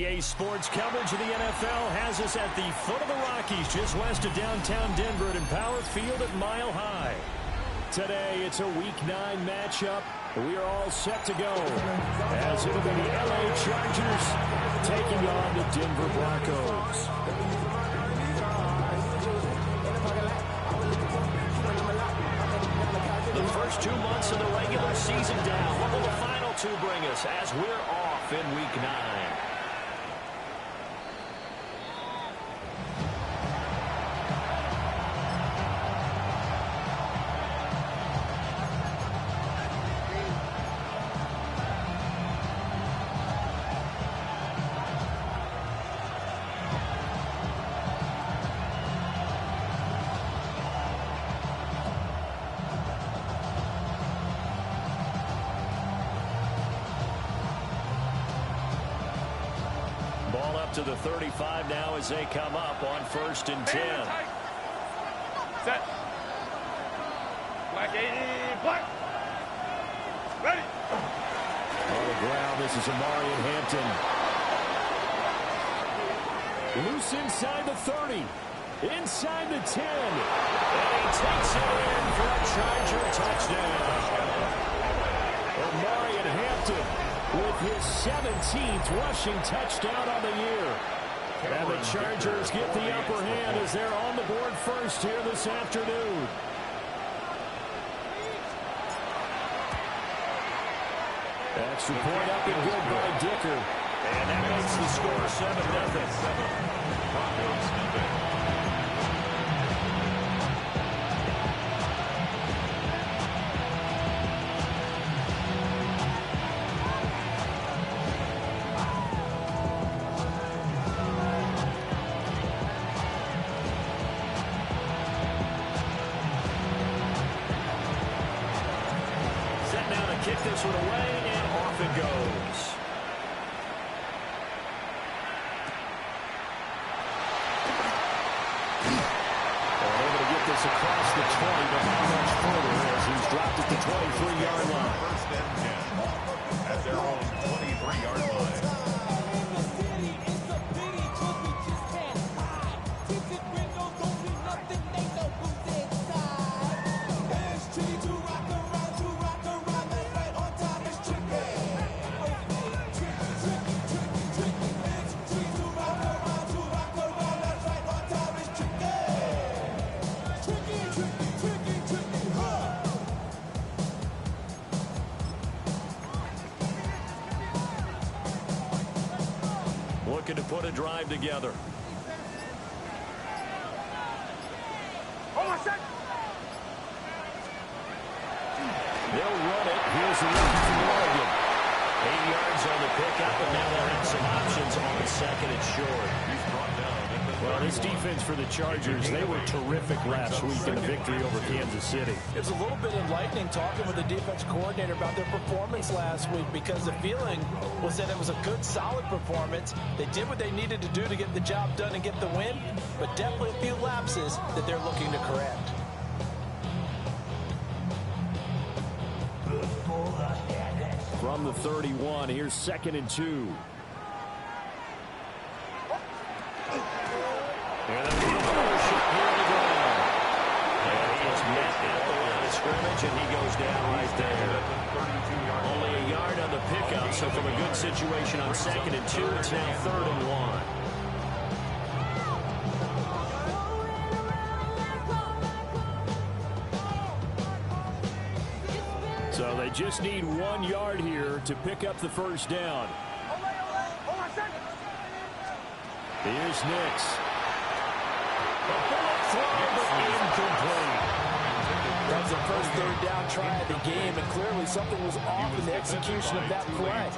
EA Sports coverage of the NFL has us at the foot of the Rockies, just west of downtown Denver at Empower Field at Mile High. Today, it's a Week 9 matchup. We are all set to go, as it'll be the LA Chargers taking on the Denver Broncos. The first 2 months of the regular season down. What will the final 2 bring us as we're off in Week 9? Ball up to the 35 now as they come up on 1st and 10. Set. Black 80. Black. Ready. On the ground, this is Amari and Hampton. Loose inside the 30. Inside the 10. And he takes it in for a Charger touchdown. Amari and Hampton with his 17th rushing touchdown on the year. And the Chargers get the upper hand as they're on the board first here this afternoon. Extra point up and good by Dicker. And that makes the score 7-0. Broncos. Kick this one away, and off it goes. And able to get this across the 20, but not much further as he's dropped at the 23-yard line. 1st and 10 at their own 23-yard line. Looking to put a drive together. They'll run it. Here's the rookie from Oregon. 8 yards on the pickup, and now they'll have some options on 2nd and short. Well, this defense for the Chargers, they were terrific last week in the victory over Kansas City. It was a little bit enlightening talking with the defense coordinator about their performance last week, because the feeling was that it was a good, solid performance. They did what they needed to do to get the job done and get the win, but definitely a few lapses that they're looking to correct. From the 31, here's 2nd and 2. And a shot here on the ground. And he is met at the line of scrimmage, and he goes down right there. Only a yard on the pickup, so from a good situation on 2nd and 2, it's now 3rd and 1. So they just need 1 yard here to pick up the 1st down. Here's Nix. Incomplete. That was the first 3rd down try of the game, and clearly something was off in the execution of that play.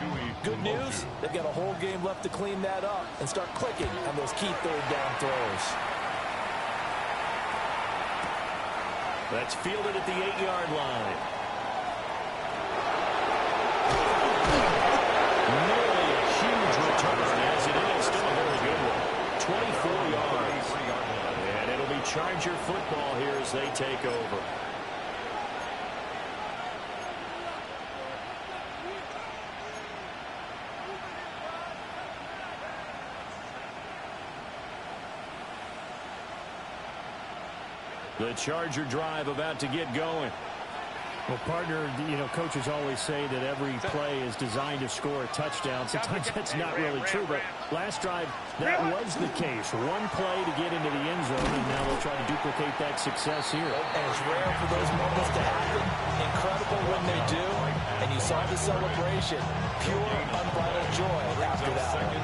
Good news, they've got a whole game left to clean that up and start clicking on those key 3rd down throws. That's fielded at the 8-yard line. Nearly a huge return, as it is. Still a very good one. 24 yards. And it'll be Charger football here as they take over. The Charger drive about to get going. Well, partner, coaches always say that every play is designed to score a touchdown. Sometimes that's not really true, but last drive, that was the case. One play to get into the end zone, and now they'll try to duplicate that success here. And it's rare for those moments to happen. Incredible when they do. And you saw the celebration. Pure, unbridled joy after that one.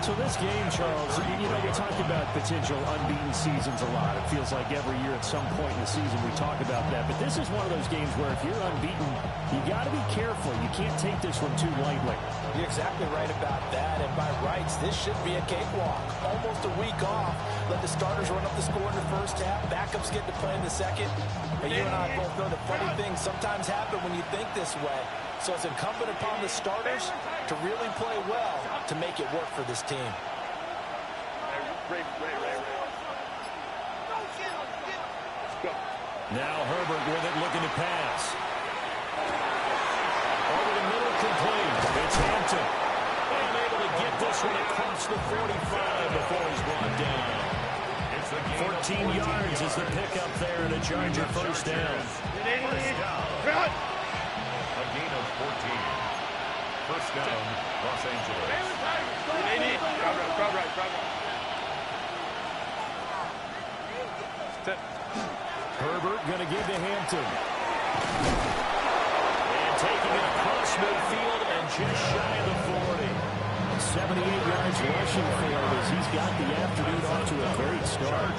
So this game, Charles, we talked about potential unbeaten seasons a lot. It feels like every year at some point in the season we talk about that. But this is one of those games where if you're unbeaten, you got to be careful. You can't take this one too lightly. You're exactly right about that. And by rights, this should be a cakewalk. Almost a week off. Let the starters run up the score in the first half. Backups get to play in the second. But you and I both know the funny things sometimes happen when you think this way. So it's incumbent upon the starters to really play well to make it work for this team. Now Herbert with it, looking to pass. Over the middle, complete. It's Hampton. And able to get this one across the 45 before he's brought down. 14 yards is the pickup there, and a Charger first down. A gain of 14. First down, Los Angeles. Herbert going to give to Hampton. And taking it across midfield and just shy of the 40. 78 yards rushing for him as he's got the afternoon off to a great start.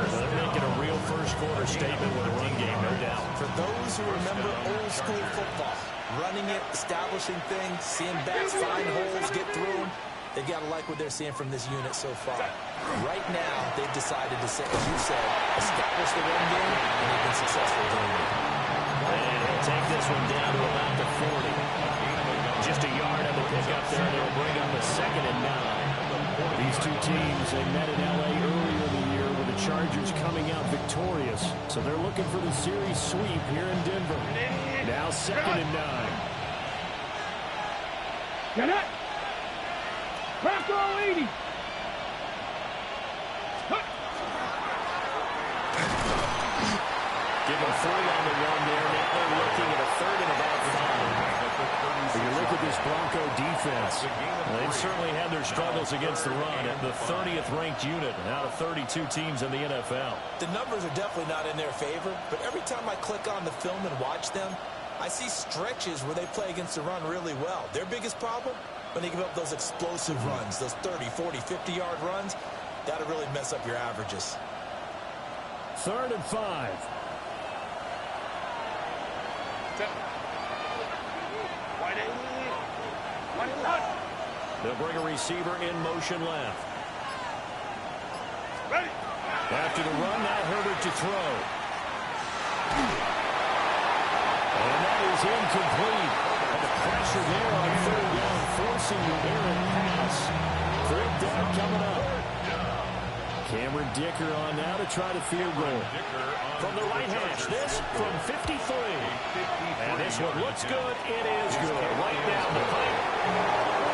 They're making a real first quarter statement with a run game, no doubt. For those who remember old school football, running it, establishing things, seeing backs find holes, get through them, they've got to like what they're seeing from this unit so far. Right now, they've decided to, say, as you said, establish the run game, and they've been successful doing it. And he'll take this one down to about the 40. Just a yard on the pickup there. They'll bring up a 2nd and 9. These two teams, they met in L.A. earlier in the year with the Chargers coming out victorious. So they're looking for the series sweep here in Denver. Now 2nd and 9. Get it! Bronco 80! Give him 3 on the run there. Now they're looking at a 3rd and about 5. When you look at this Bronco defense, they've certainly had their struggles against the run at the 30th ranked unit out of 32 teams in the NFL. The numbers are definitely not in their favor, but every time I click on the film and watch them, I see stretches where they play against the run really well. Their biggest problem, when they give up those explosive runs, those 30, 40, 50-yard runs, that'll really mess up your averages. 3rd and 5. They'll bring a receiver in motion left. Ready. After the run, now Herbert to throw. And that is incomplete. And the pressure there on 3rd down, forcing the errant pass. 3rd down coming up. Cameron Dicker on now to try the field goal. From the right hash, this from 53. And this one looks good. It is good. Right down the pipe.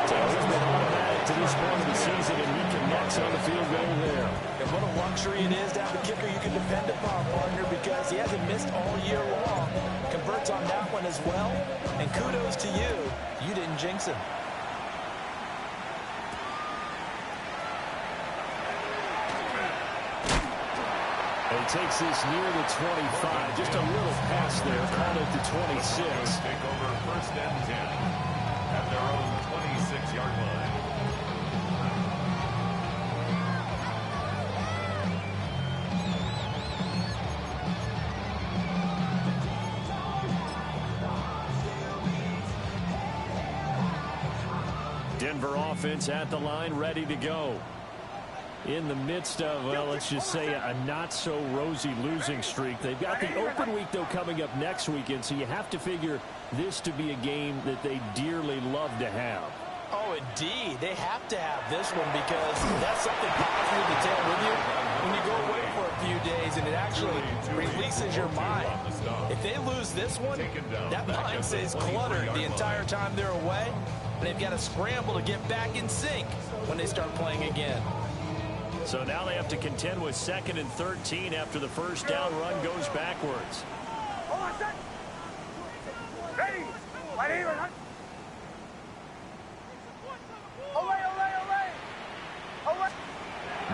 Tails has been automatic to this point of the season, and he connects on the field goal there. And what a luxury it is to have a kicker you can depend upon, partner, because he hasn't missed all year long. Converts on that one as well. And kudos to you. You didn't jinx him. And he takes this near the 25. Just a little pass there. Called it to 26. Take over 1st and 10 at their own 26-yard line. Denver offense at the line, ready to go. In the midst of, well, let's just say a not-so-rosy losing streak. They've got the open week, though, coming up next weekend, so you have to figure this to be a game that they dearly love to have. Oh, indeed. They have to have this one because that's something positive to take with you when you go away for a few days, and it actually releases your mind. If they lose this one, that mind stays cluttered the entire time they're away, and they've got to scramble to get back in sync when they start playing again. So now they have to contend with 2nd and 13 after the first down run goes backwards.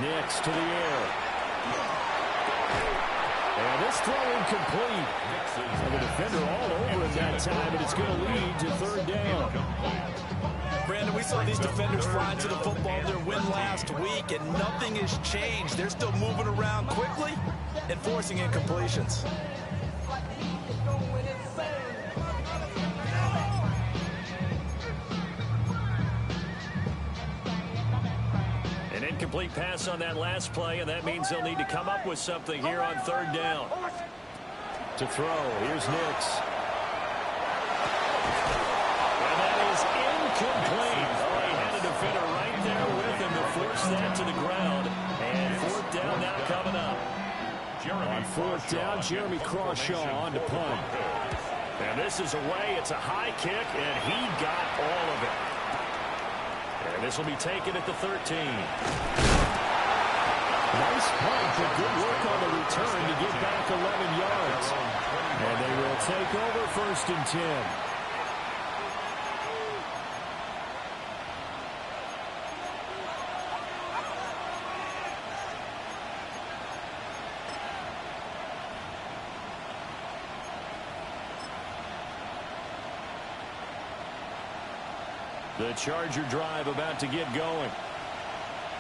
Nix to the air. And this throw incomplete. And the defender all over him that time, and it's going to lead to 3rd down. Brandon, we saw these defenders fly into the football in their win last week, and nothing has changed. They're still moving around quickly and forcing incompletions. An incomplete pass on that last play, and that means they'll need to come up with something here on 3rd down. To throw, here's Nix. And that is incomplete. Oh, he had a defender right there with him to force that to the ground. And 4th down now coming up. On 4th down, Jeremy Crawshaw on to punt. And this is away. It's a high kick, and he got all of it. And this will be taken at the 13. Nice punt, but good work on the return to get back 11 yards. And they will take over 1st and 10. The Charger drive about to get going.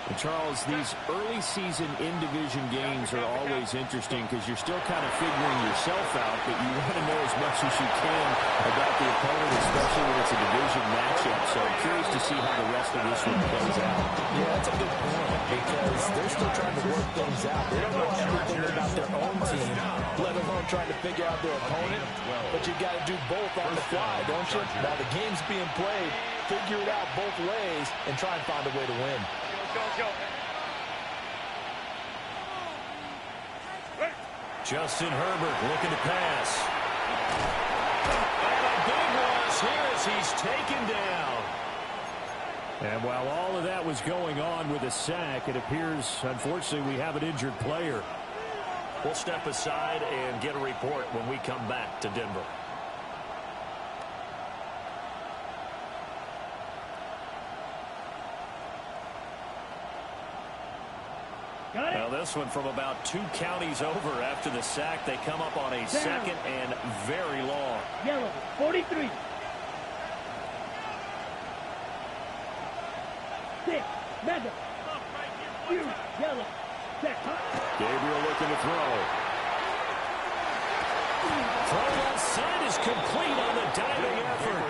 And Charles, these early season in-division games are always interesting because you're still kind of figuring yourself out, but you want to know as much as you can about the opponent, especially when it's a division matchup. So I'm curious to see how the rest of this one plays out. Yeah, that's a good point because they're still trying to work things out. They don't know everything about their own team, let alone trying to figure out their opponent. But you got to do both on the fly, don't you? While the game's being played, figure it out both ways and try and find a way to win. Justin Herbert looking to pass. And a big loss here as he's taken down. And while all of that was going on with a sack, it appears, unfortunately, we have an injured player. We'll step aside and get a report when we come back to Denver. Now this one from about 2 counties over after the sack. They come up on a 2nd and very long. Yellow, 43. 6, Madden. Yellow, set. Gabriel looking to throw. Throw left side is complete on the diving effort.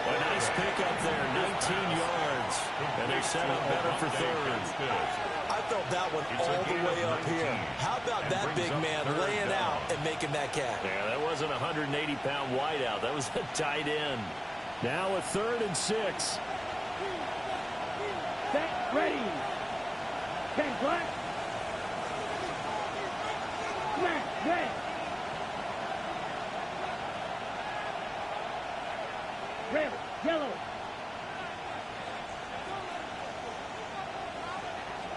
A nice pick up there, 19 yards. And they're set up better for 3rd. I felt that one all the way up here. How about that big man laying out and making that catch? Yeah, that wasn't a 180-pound wideout. That was a tight end. Now a 3rd and 6. Set, ready. 10 black. Smash, red. Red, yellow.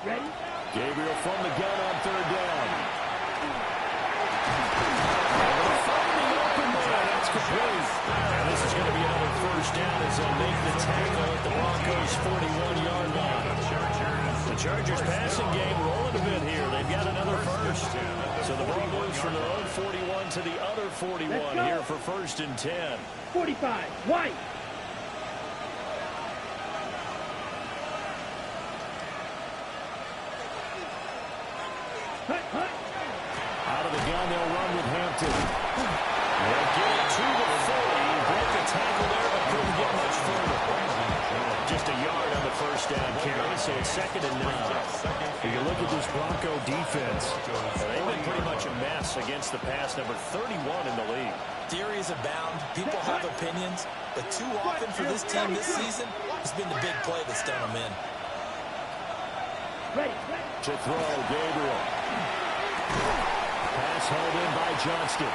Ready? Gabriel from the gun on 3rd down. That's complete. And this is going to be another 1st down as they'll make the tackle at the Broncos' 41-yard line. The Chargers passing game rolling a bit here. They've got another 1st. So the ball moves from their own 41 to the other 41 here for 1st and 10. 45, white. Out of the gun, they'll run with Hampton. They'll get it to the 40. Broke the tackle there, but couldn't get much further. Just a yard on the 1st down carry, so it's 2nd and 9. You can look at this Bronco defense. They've been pretty much a mess against the pass, number 31 in the league. Theories abound. People have opinions. But too often for this team this season, it's been the big play that's done them in. To throw, Gabriel. Pass held in by Johnston.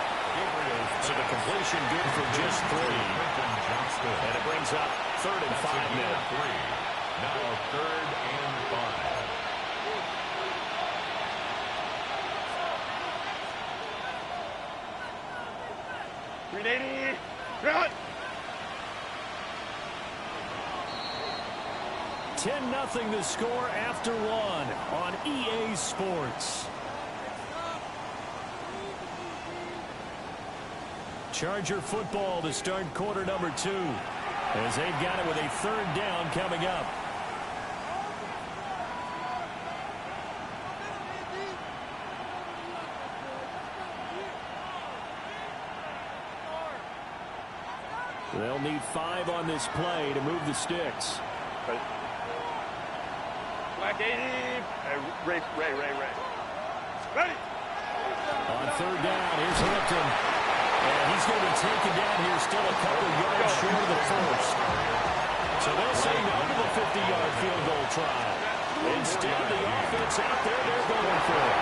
So the completion good for just 3. And it brings up 3rd and 5 now. Now 3rd and 5. 380. Run. 10-0 the score after one on EA Sports. Charger football to start quarter number 2 as they've got it with a third down coming up. They'll need 5 on this play to move the sticks. Black 80. Ray. Ready. On third down, here's Hampton. And he's going to be taken down here still a couple yards short of the first. So they'll say no to the 50-yard field goal try. Instead, the offense out there, they're going for it.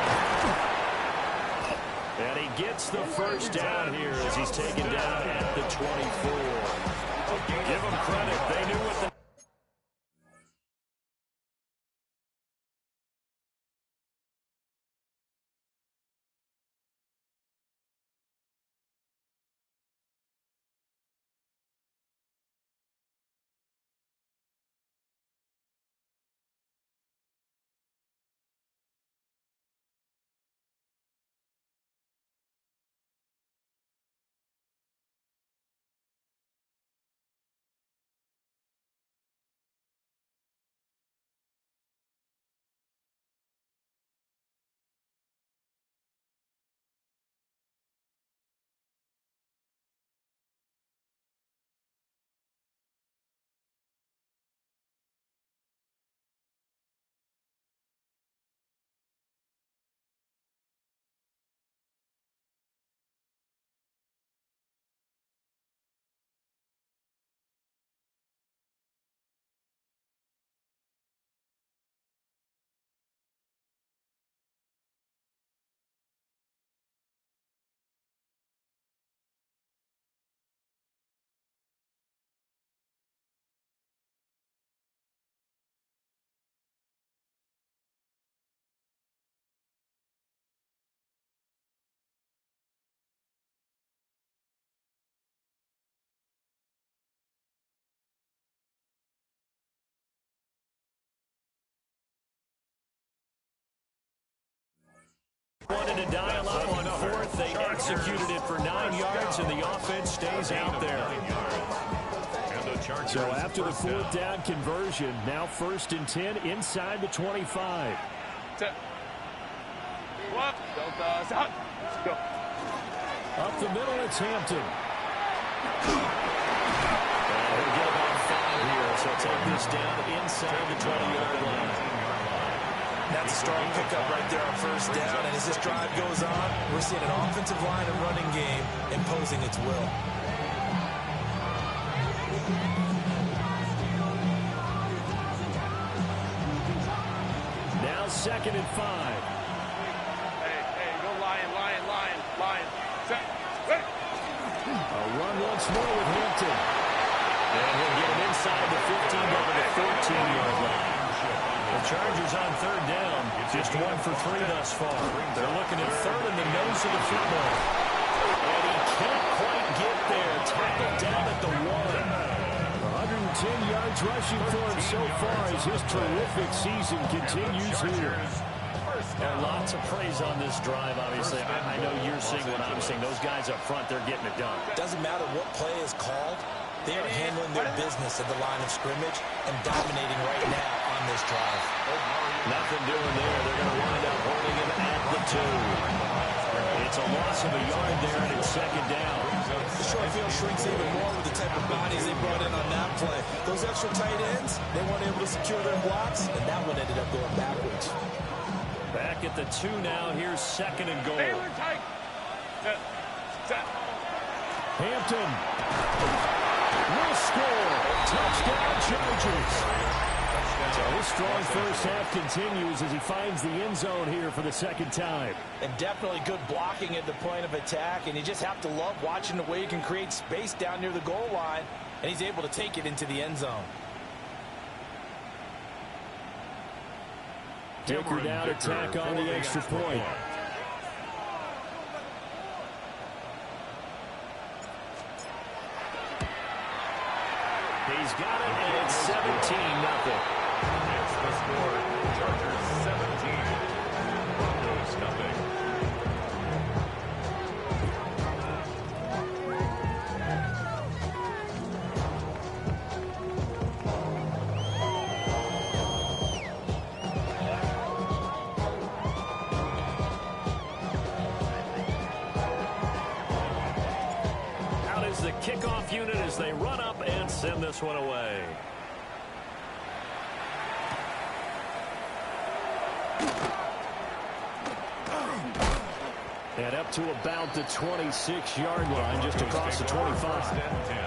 And he gets the first down here as he's taken down at the 24. Give them credit. They knew what the wanted to dial up on fourth. They executed it for 9 yards, and the offense stays out there. So after the fourth down conversion, now 1st and 10 inside the 25. Up the middle, it's Hampton. And he'll get about 5 here, so take this down inside the 20-yard line. That's a strong pickup right there on 1st down. And as this drive goes on, we're seeing an offensive line and running game imposing its will. Now 2nd and 5. Hey, go Lion. Set. Ready. A run once more with Hampton. And he'll get him inside the 15 over the 13-yard line. The Chargers on 3rd down. Just 1 for 3 thus far. They're looking at 3rd in the nose of the football. And he can't quite get there. Tackled down at the 1. 110 yards rushing for him so far as his terrific season continues here. And lots of praise on this drive, obviously. I know you're seeing what I'm seeing. Those guys up front, they're getting it done. Doesn't matter what play is called. They are handling their business at the line of scrimmage and dominating right now on this drive. Nothing doing there. They're going to wind up holding him at the 2. It's a loss of a yard there, and it's 2nd down. The short field shrinks even more with the type of bodies they brought in on that play. Those extra tight ends, they weren't able to secure their blocks, and that one ended up going backwards. Back at the 2 now. Here's 2nd and goal. Hampton will score. Touchdown, Chargers. So his strong first half continues as he finds the end zone here for the 2nd time. And definitely good blocking at the point of attack, and you just have to love watching the way he can create space down near the goal line, and he's able to take it into the end zone. Taker down attack on the extra point. He's got it, and it's 17-0. It's the score. Chargers 17. Broncos nothing. Out is the kickoff unit as they run up and send this one away. And up to about the 26-yard line, just across the 25. First and 10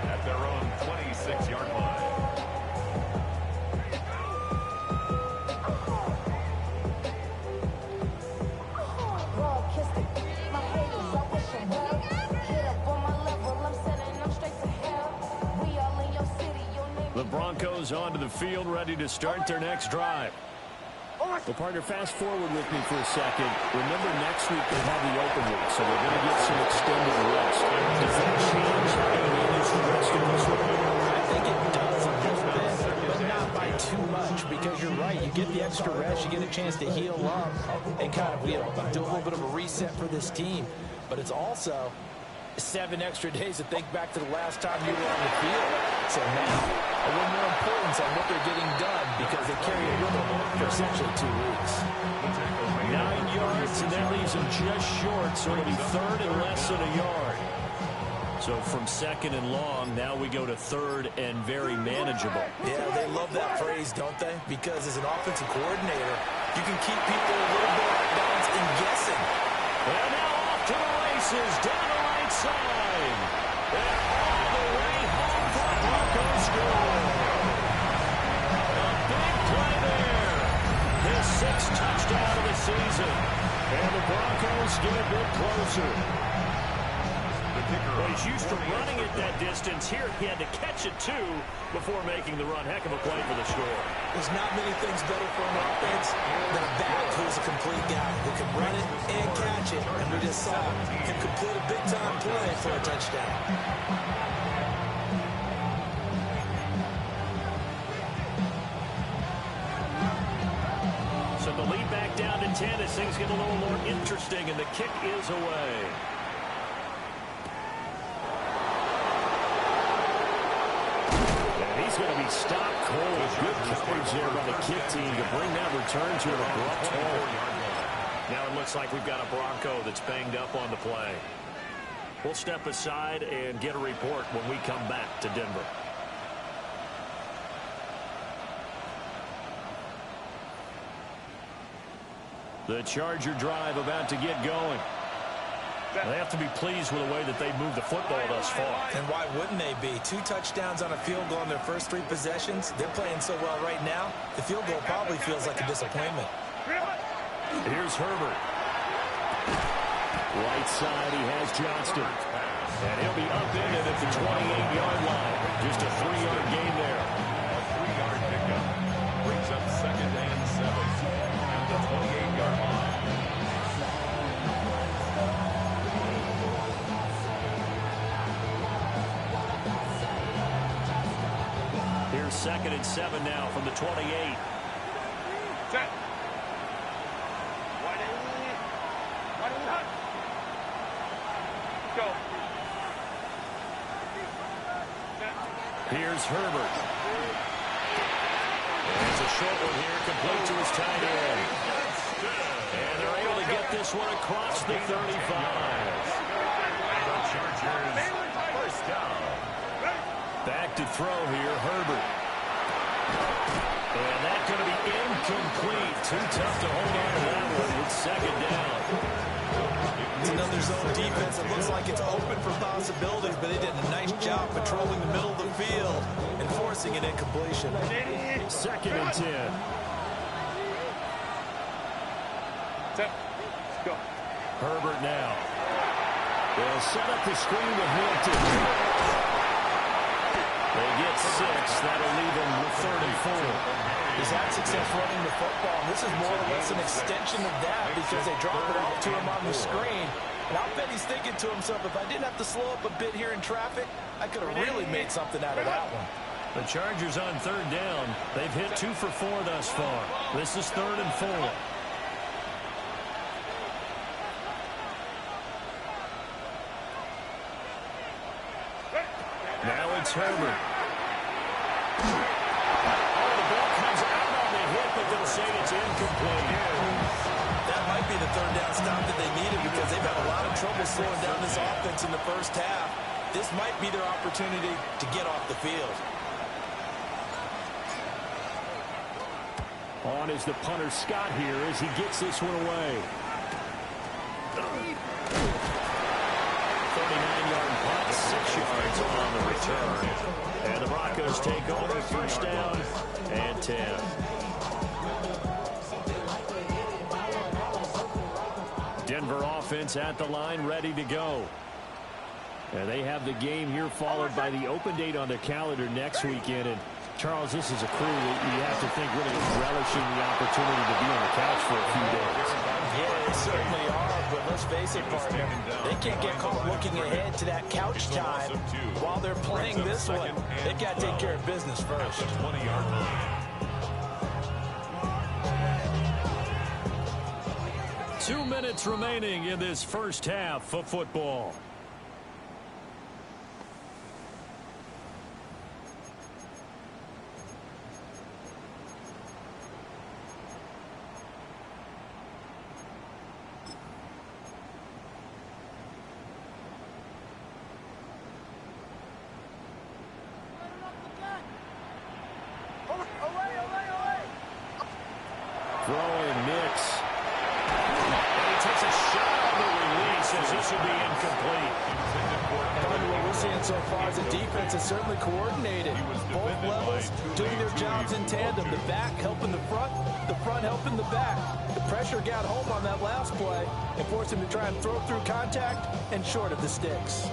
at their own 26-yard line. The Broncos onto the field, ready to start their next drive. Well, partner, fast forward with me for a second. Remember, next week they have the open week, so they're going to get some extended rest. Does that change how they manage the rest of this week? I think it does a little bit, but not by too much, because you're right. You get the extra rest, you get a chance to heal up and kind of do a little bit of a reset for this team. But it's also 7 extra days to think back to the last time you were on the field. So now, a little more importance on what they're getting done because they carry it with them for essentially 2 weeks. 9 yards, and that leaves them just short, so it'll be third and less than a yard. So from second and long, now we go to third and very manageable. Yeah, they love that phrase, don't they? Because as an offensive coordinator, you can keep people a little bit off balance and guessing. And now off to the races, down the right side. And all the way home for a Broncos score. A big play there. His 6th touchdown of the season. And the Broncos get a bit closer. Well, he's used to running it that distance. Here he had to catch it, too, before making the run. Heck of a play for the score. There's not many things better for an offense than a back who's a complete guy who can run it and catch it. And we just saw him complete a big-time play for a touchdown. So the lead back down to 10 as things get a little more interesting, and the kick is away. He's going to be stopped cold. Good coverage there by the kick team to bring that return to an abrupt halt. Now it looks like we've got a Bronco that's banged up on the play. We'll step aside and get a report when we come back to Denver. The Charger drive about to get going. They have to be pleased with the way that they've moved the football thus far. And why wouldn't they be? 2 touchdowns on a field goal in their first 3 possessions. They're playing so well right now, the field goal probably feels like a disappointment. Here's Herbert. Right side, he has Johnston. And he'll be upended at the 28-yard line. Just a 3-yard gain there. A 3-yard pickup brings up 2nd and 7 at the 28-yard line. Here's 2nd and 7 now from the 28. Set. Wide out. Go. Here's Herbert. And it's a short one here, complete to his tight end. And they're able to get this one across the 35. The Chargers first down. Back to throw here, Herbert. And that's going to be incomplete. Too tough to hold on to that one with 2nd down. It's another zone defense. It looks like it's open for possibilities, but they did a nice job patrolling the middle of the field and forcing an incompletion. 2nd and 10. Set. Go. Herbert now. They'll set up the screen to Hampton. They get 6. That'll leave them with 3rd and 4. He's had success running the football. This is more or less an extension of that because they drop it off to him on the screen. And I'll bet he's thinking to himself, if I didn't have to slow up a bit here in traffic, I could have really made something out of that one. The Chargers on third down. They've hit 2 for 4 thus far. This is 3rd and 4. Now it's Herbert. Oh, the ball comes out on the hit, but they'll say it's incomplete. That might be the third down stop that they needed because they've had a lot of trouble slowing down this offense in the first half. This might be their opportunity to get off the field. On is the punter Scott here as he gets this one away. 39-yard punt, 6 yards on the return. And the Broncos take over, first down and 10. Denver offense at the line, ready to go. And they have the game here followed by the open date on their calendar next weekend. And Charles, this is a crew that you have to think really is relishing the opportunity to be on the couch for a few days. Yeah, they certainly are, but let's face it, partner, they can't get caught looking ahead to that couch time while they're playing this one. They've got to take care of business first. 20-yard line. 2 minutes remaining in this first half of football. Throwing Nix. And he takes a shot on the release as this will be incomplete. And what we're seeing so far is the defense is certainly coordinated. Both levels doing their jobs in tandem. The back helping the front helping the back. The pressure got home on that last play and forced him to try and throw through contact and short of the sticks.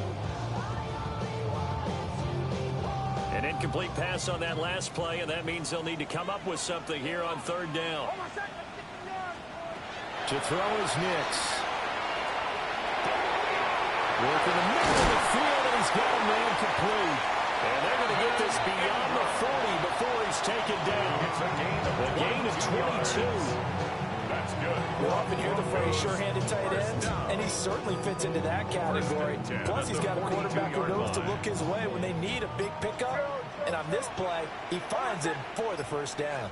An incomplete pass on that last play, and that means they'll need to come up with something here on third down. To throw is Nix. Working the middle of the field, and he's got a man complete. And they're going to get this beyond the 40 before he's taken down. A gain of 22. That's good. We often hear the phrase sure-handed tight ends, and he certainly fits into that category. Plus, he's got a quarterback who knows to look his way when they need a big pickup. And on this play, he finds him for the first down.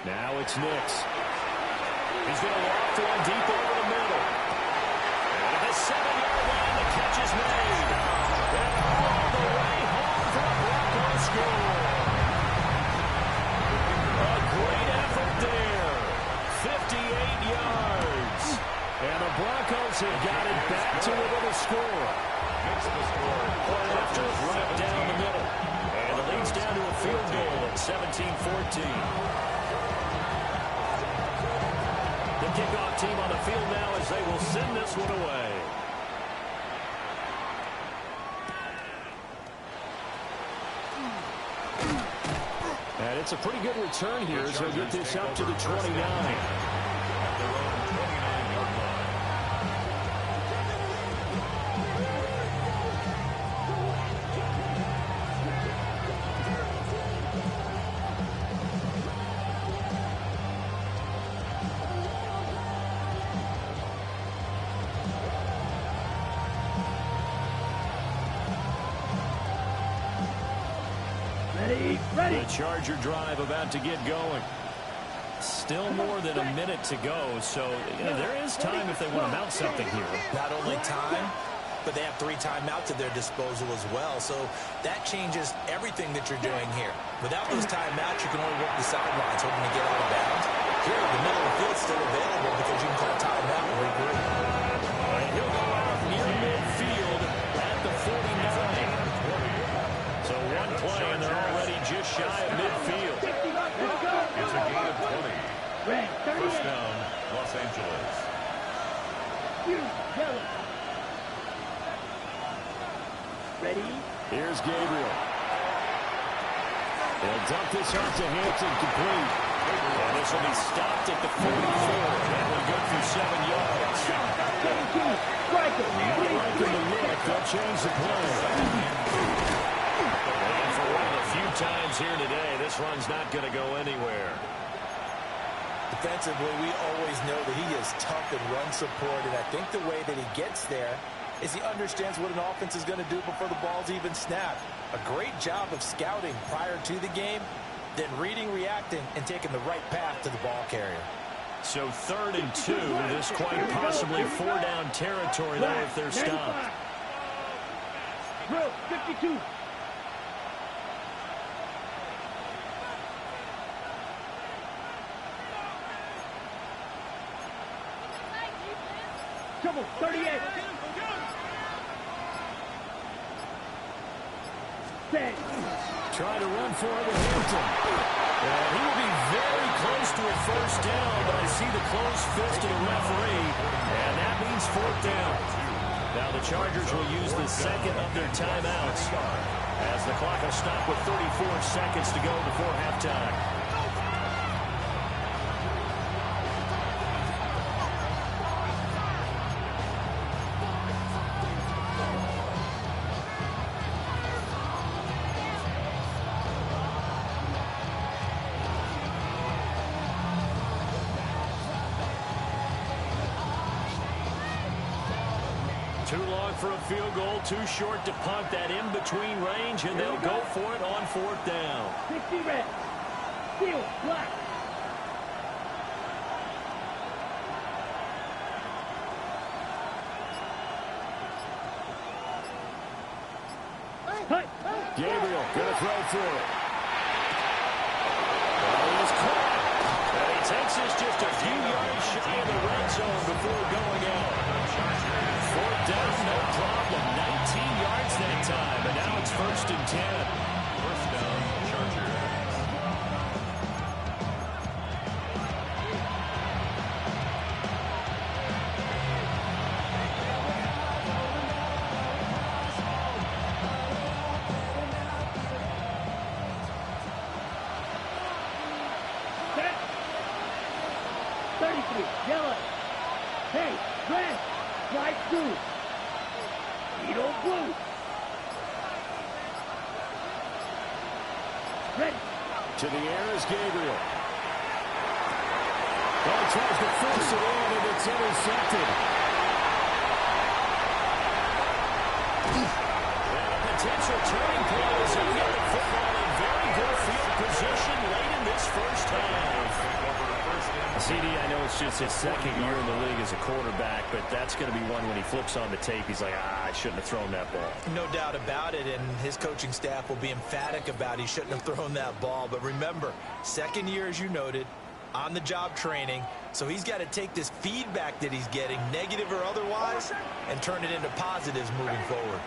Now it's Nix. He's going to loft one deep over the middle. And at the 7-yard line, the catch is made. And all the way home for a Broncos score. A great effort there. 58 yards. And the Broncos have got it back to within a score. After run it down the middle. And it leads down to a field goal at 17-14. The kickoff team on the field now as they will send this one away. And it's a pretty good return here as they'll get this up to the 29. The Charger drive about to get going. Still more than a minute to go, so there is time if they want to mount something here. Not only time, but they have 3 timeouts at their disposal as well. So that changes everything that you're doing here. Without those timeouts, you can only work the sidelines, hoping to get out of bounds. Here, the middle of the field's still available because you can call timeout and regroup. And he'll go out near midfield at the 49. So one play, and they're already just shy of midfield. It's a gain of 20. First down, Los Angeles. Yellow. Ready? Here's Gabriel. They'll dump this off to Hampton, complete. And this will be stopped at the 44. That one good for 7 yards. 17, strike it. Liking the look. They'll change the play. And for one of the few times here today, this run's not going to go anywhere. Defensively, we always know that he is tough in run support, and I think the way that he gets there is he understands what an offense is going to do before the ball's even snapped. A great job of scouting prior to the game, then reading, reacting, and taking the right path to the ball carrier. So 3rd and 2, this quite possibly 4-down territory, though, if they're stopped. Drill, 52. Trouble, 38. Set. Try to run for it with Hampton. And he will be very close to a first down, but I see the close fist of the referee, and that means 4th down. Now the Chargers will use the second of their timeouts as the clock will stop with 34 seconds to go before halftime. Too long for a field goal, too short to punt. That in-between range, and they'll go for it on 4th down. 60 red. Steel, black. Gabriel going to throw for it. Well, he is caught. And he takes us just a few yards shy of the red zone before going out. 4th down, no problem. 19 yards that time, and now it's 1st and 10. 1st down, Chargers. Set. 33, yellow. Hey, red. Slide through. Edo blue. Ready. To the air is Gabriel. Well, he tries to force it in, and it's intercepted. And a potential turning point as he get the football in very good field position late in this first half. CD, I know it's just his 2nd year in the league as a quarterback, but that's going to be one when he flips on the tape, he's like, I shouldn't have thrown that ball. No doubt about it, and his coaching staff will be emphatic about he shouldn't have thrown that ball. But remember, 2nd year, as you noted, on-the-job training, so he's got to take this feedback that he's getting, negative or otherwise, and turn it into positives moving forward.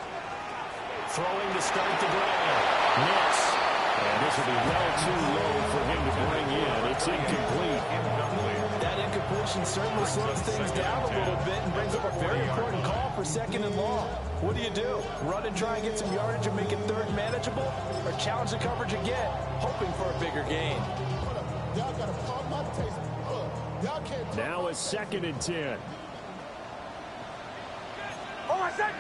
Throwing to start the drive. Miss. And this will be well too low for him to bring in. It's incomplete. That incompletion certainly slows things down a little bit and brings up a very important call for 2nd and long. What do? Run and try and get some yardage and make it 3rd manageable? Or challenge the coverage again, hoping for a bigger gain? Now it's 2nd and 10. Oh, my second.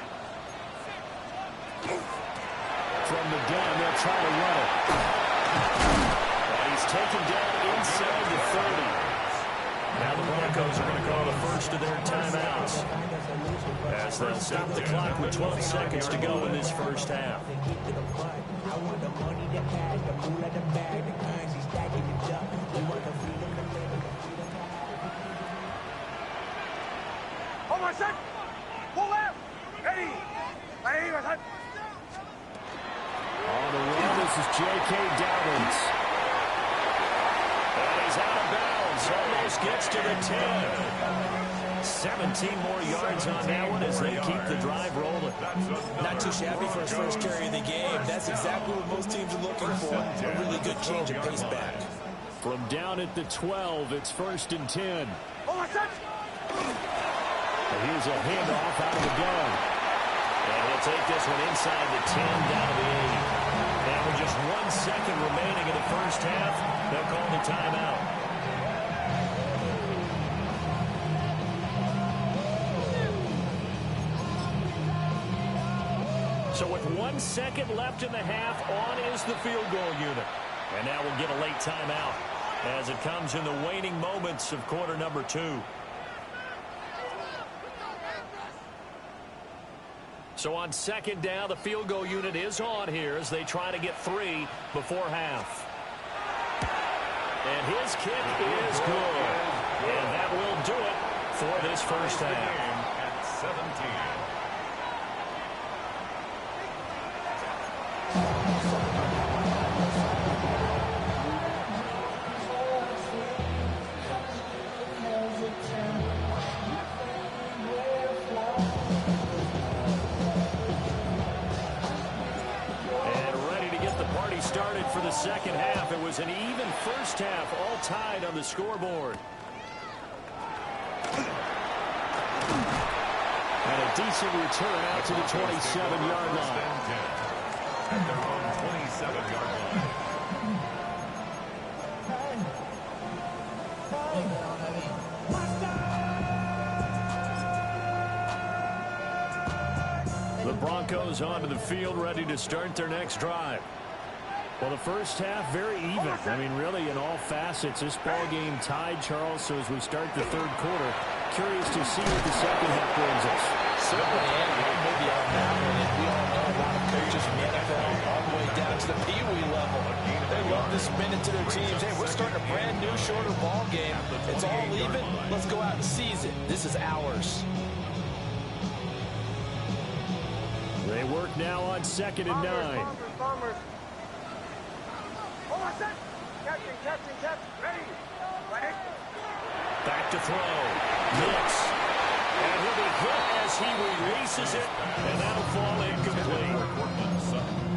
From the gun, they'll try to run it. And he's taken down inside the 30. Now the Broncos are going to call the first of their timeouts, as they'll stop the clock with 12 seconds to go in this first half. Oh, my second. Pull left. Ready. Ready, my son. On the run, this is J.K. Dobbins. And he's out of bounds. Almost gets to the 10. 17 more yards on that one as they keep the drive rolling. Not too shabby for his first carry of the game. That's exactly what most teams are looking for. A really good change of pace back. From down at the 12, it's 1st and 10. Oh, my son. And here's a handoff out of the gun. And he'll take this one inside the 10 down to the 8. And with just 1 second remaining in the first half, They'll call the timeout. So with 1 second left in the half, on is the field goal unit. And now we'll get a late timeout as it comes in the waning moments of quarter number 2. So on second down, the field goal unit is on here as they try to get 3 before half. And his kick is good. And that will do it for this first half. At 17. Started for the second half. It was an even first half, all tied on the scoreboard. And a decent return out to the 27-yard line. At their own 27-yard line. The Broncos onto the field, ready to start their next drive. Well, the first half, very even. I mean, really, in all facets, this ball game tied, Charles. So as we start the third quarter, curious to see what the second half brings us. Certainly, and maybe unraveling it. We all know a lot of coaches from the NFL all the way down to the Pee Wee level. They love to spin it to their teams. Hey, we're starting a brand new, shorter ball game. It's all even. Let's go out and seize it. This is ours. They work now on 2nd and 9. Back to throw. Mix. And he'll be hit as he releases it, and that'll fall incomplete.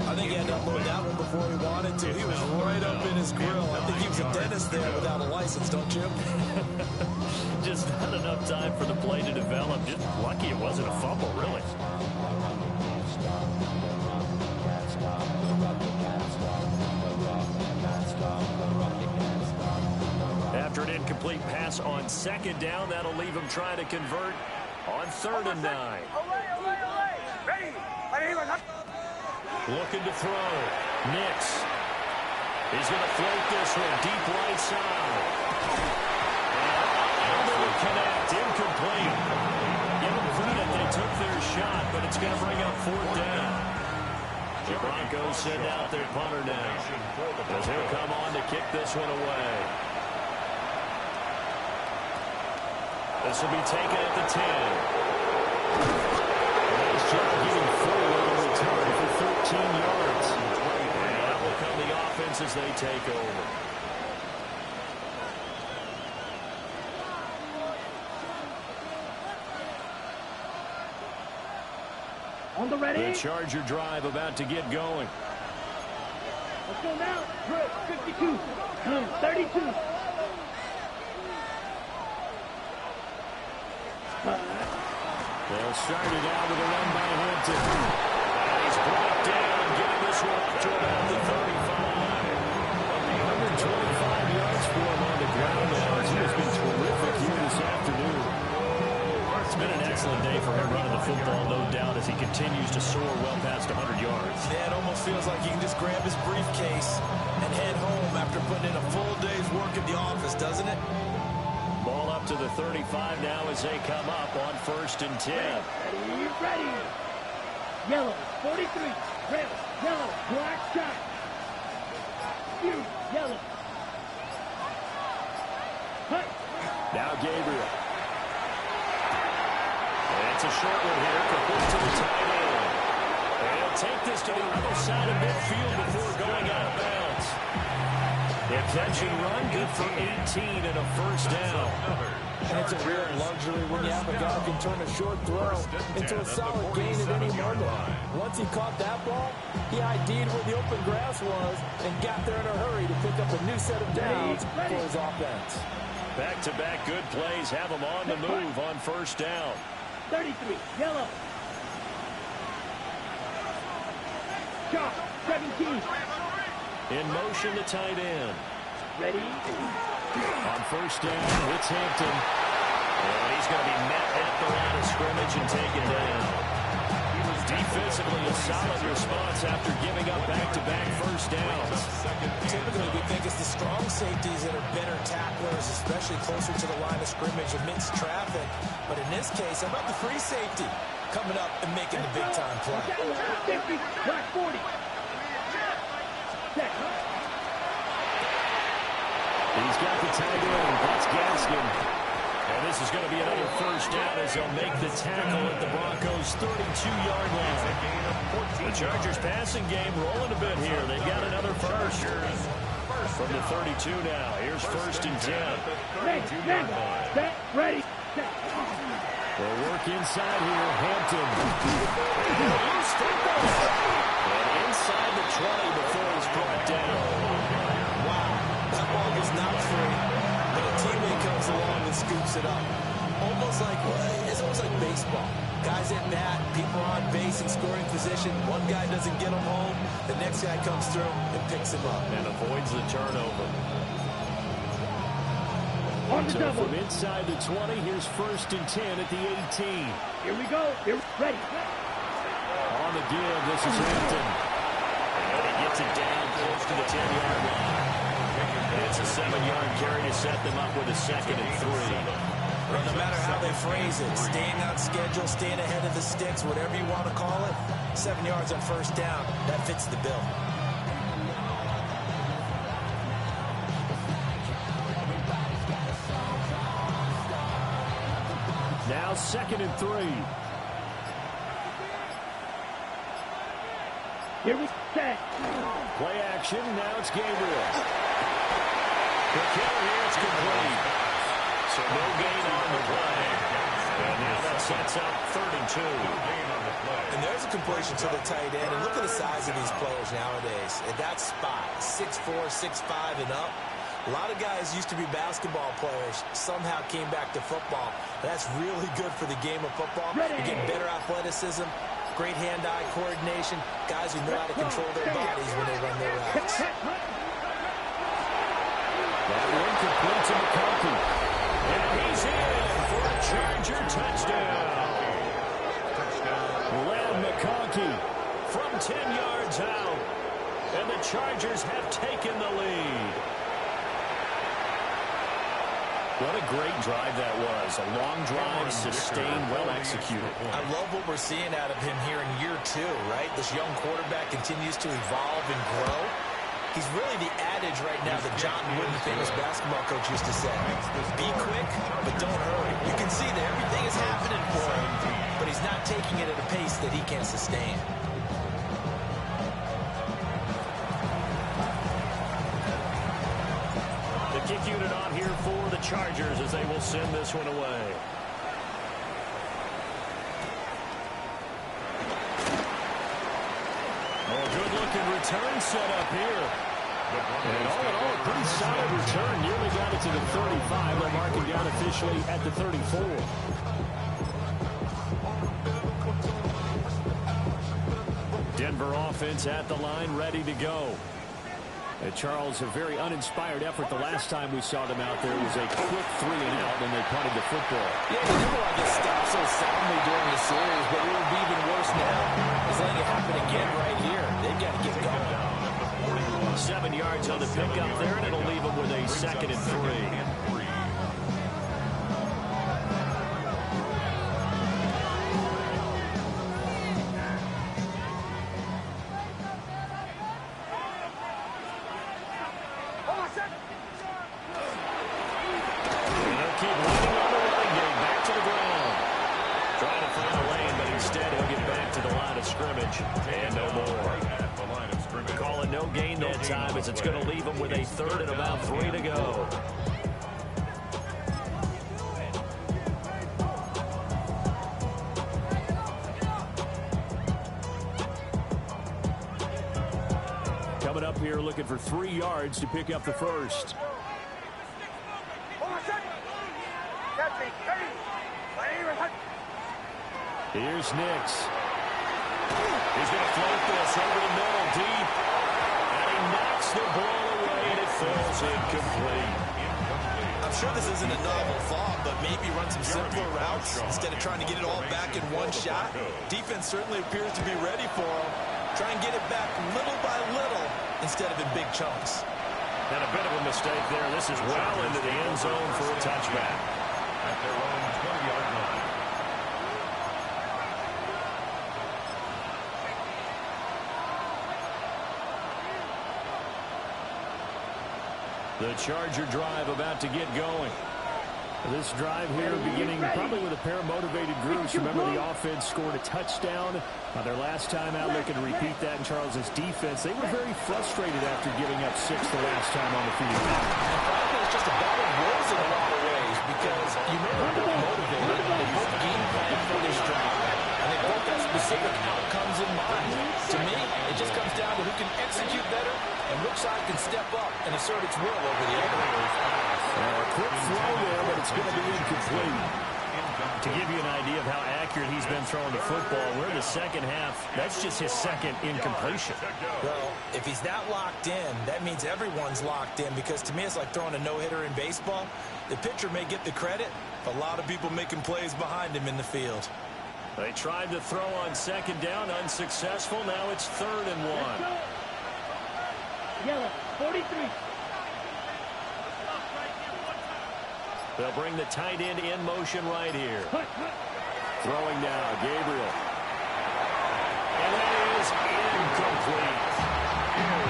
I think he had to upload that one before he wanted to. He was right up in his grill. I think he was a dentist there without a license, don't you? Just not enough time for the play to develop. Just lucky it wasn't a fumble, really. After an incomplete pass on 2nd down, that'll leave him trying to convert on 3rd and 9. Looking to throw. Nix. He's going to float this one deep right side. And will connect. Incomplete. Give them credit. They took their shot, but it's going to bring up 4th down. The Broncos send out their punter now, as he'll come on to kick this one away. This will be taken at the 10. Nice job getting forward on the return for 13 yards. And that will come the offense as they take over. On the ready. The Charger drive about to get going. Let's go now. 52. 32. They'll start it out with a run by Hampton. And he's brought down, getting this one up to about the 35. 125 yards for him on the ground now. He has been terrific here this afternoon. It's been an excellent day for him running the football, no doubt, as he continues to soar well past 100 yards. Yeah, it almost feels like he can just grab his briefcase and head home after putting in a full day's work at the office, doesn't it? Ball up to the 35 now as they come up on 1st and 10. Ready. Yellow, 43. Red, yellow, black shot. Yellow. Hut. Now Gabriel. And it's a short one here. Complete to the tight end. And he'll take this to the other side of midfield before going out of bounds. The catch and run, good for 18 and a 1st down. And it's a real luxury when you have a guy who can turn a short throw into a solid gain at any moment. Once he caught that ball, he ID'd where the open grass was and got there in a hurry to pick up a new set of downs for his offense. Back-to-back good plays have him on the move on 1st down. 33, yellow. Shot, 17. In motion, the tight end. Ready? On first down, it's Hampton. And he's going to be met at the line of scrimmage and taken down. Defensively, a solid response after giving up back-to-back first downs. Typically, we think it's the strong safeties that are better tacklers, especially closer to the line of scrimmage amidst traffic. But in this case, how about the free safety coming up and making the big-time play? 50, black 40. Set. He's got the tiger in. That's Gaskin. And this is going to be another first down as they'll make the tackle at the Broncos' 32-yard line. The Chargers passing game rolling a bit here. They've got another first. From the 32 now. Here's first and 10. Set. Ready. Set. They'll work inside here. Hampton. And inside the 20 before he's brought down. Wow, that ball is not free. But a teammate comes along and scoops it up. It's almost like baseball. Guys at bat, people are on base in scoring position. One guy doesn't get him home. The next guy comes through and picks him up. And avoids the turnover. So from inside the 20, here's first and 10 at the 18. Here we go. Here, ready. On the give, this is Hampton. And he gets it down close to the 10-yard line. It's a 7-yard carry to set them up with a 2nd and 3. Well, no matter how they phrase it, staying on schedule, staying ahead of the sticks, whatever you want to call it, 7 yards on first down, that fits the bill. Now 2nd and 3. Here we set. Play action. Now it's Gabriel. The kill here, it's complete. So no gain on the play. And now that sets up 32. And there's a completion to the tight end. And look at the size of these players nowadays. At that spot, 6'4", 6'5", and up. A lot of guys used to be basketball players, somehow came back to football. That's really good for the game of football. You get better athleticism, great hand-eye coordination, guys who know how to control their bodies when they run their routes. That one complete to McConkey. And he's in for a Charger touchdown. Len McConkey From 10 yards out. And the Chargers have taken the lead. What a great drive that was. A long drive, sustained, well executed. I love what we're seeing out of him here in year 2, right? This young quarterback continues to evolve and grow. He's really the adage right now that John Wooden, famous basketball coach, used to say. Be quick, but don't hurry. You can see that everything is happening for him, but he's not taking it at a pace that he can sustain. The kick unit on here for the Chargers as they will send this one away. Oh, good-looking return set up here. And all in all, a pretty solid return. Nearly got it to the 35. They'll mark it down officially at the 34. Denver offense at the line, ready to go. Charles, a very uninspired effort. The last time we saw them out there was a quick 3 and out, and they punted the football. Yeah, you never want to get stopped so soundly during the series, but it will be even worse now. He's letting it happen again right here. They've got to get going. 7 yards on the pickup there, and it'll leave them with a 2nd and 3. It's going to leave them with a 3rd and about 3 to go. Coming up here looking for 3 yards to pick up the first. Here's Nix. He's going to float this over the middle deep. And he knocks the ball away, and it falls incomplete. I'm sure this isn't a novel thought, but maybe run some simpler routes instead of trying to get it all back in one shot. Defense certainly appears to be ready for him. Try and get it back little by little instead of in big chunks. And a bit of a mistake there. This is well into the end zone for a touchback. At their own 20-yard line. The Charger drive about to get going. This drive here beginning probably with a pair of motivated groups. Remember, the offense scored a touchdown their last time out. Looking to repeat that in Charles's defense. They were very frustrated after giving up 6 the last time on the field. And frankly, it's just a battle of wills in a lot of ways because you may have been motivated. They both game plan for this drive. And they both have specific outcomes in mind. To me, it just comes down to who can execute better and which side can step up and assert its will over the other. A quick throw there, but it's going to be incomplete. To give you an idea of how accurate he's been throwing the football, we're in the second half. That's just his second incompletion. Well, if he's that locked in, that means everyone's locked in because to me it's like throwing a no-hitter in baseball. The pitcher may get the credit, but a lot of people making plays behind him in the field. They tried to throw on second down, unsuccessful. Now it's 3rd and 1. Yellow, 43. They'll bring the tight end in motion right here. Throwing now, Gabriel. And that is incomplete.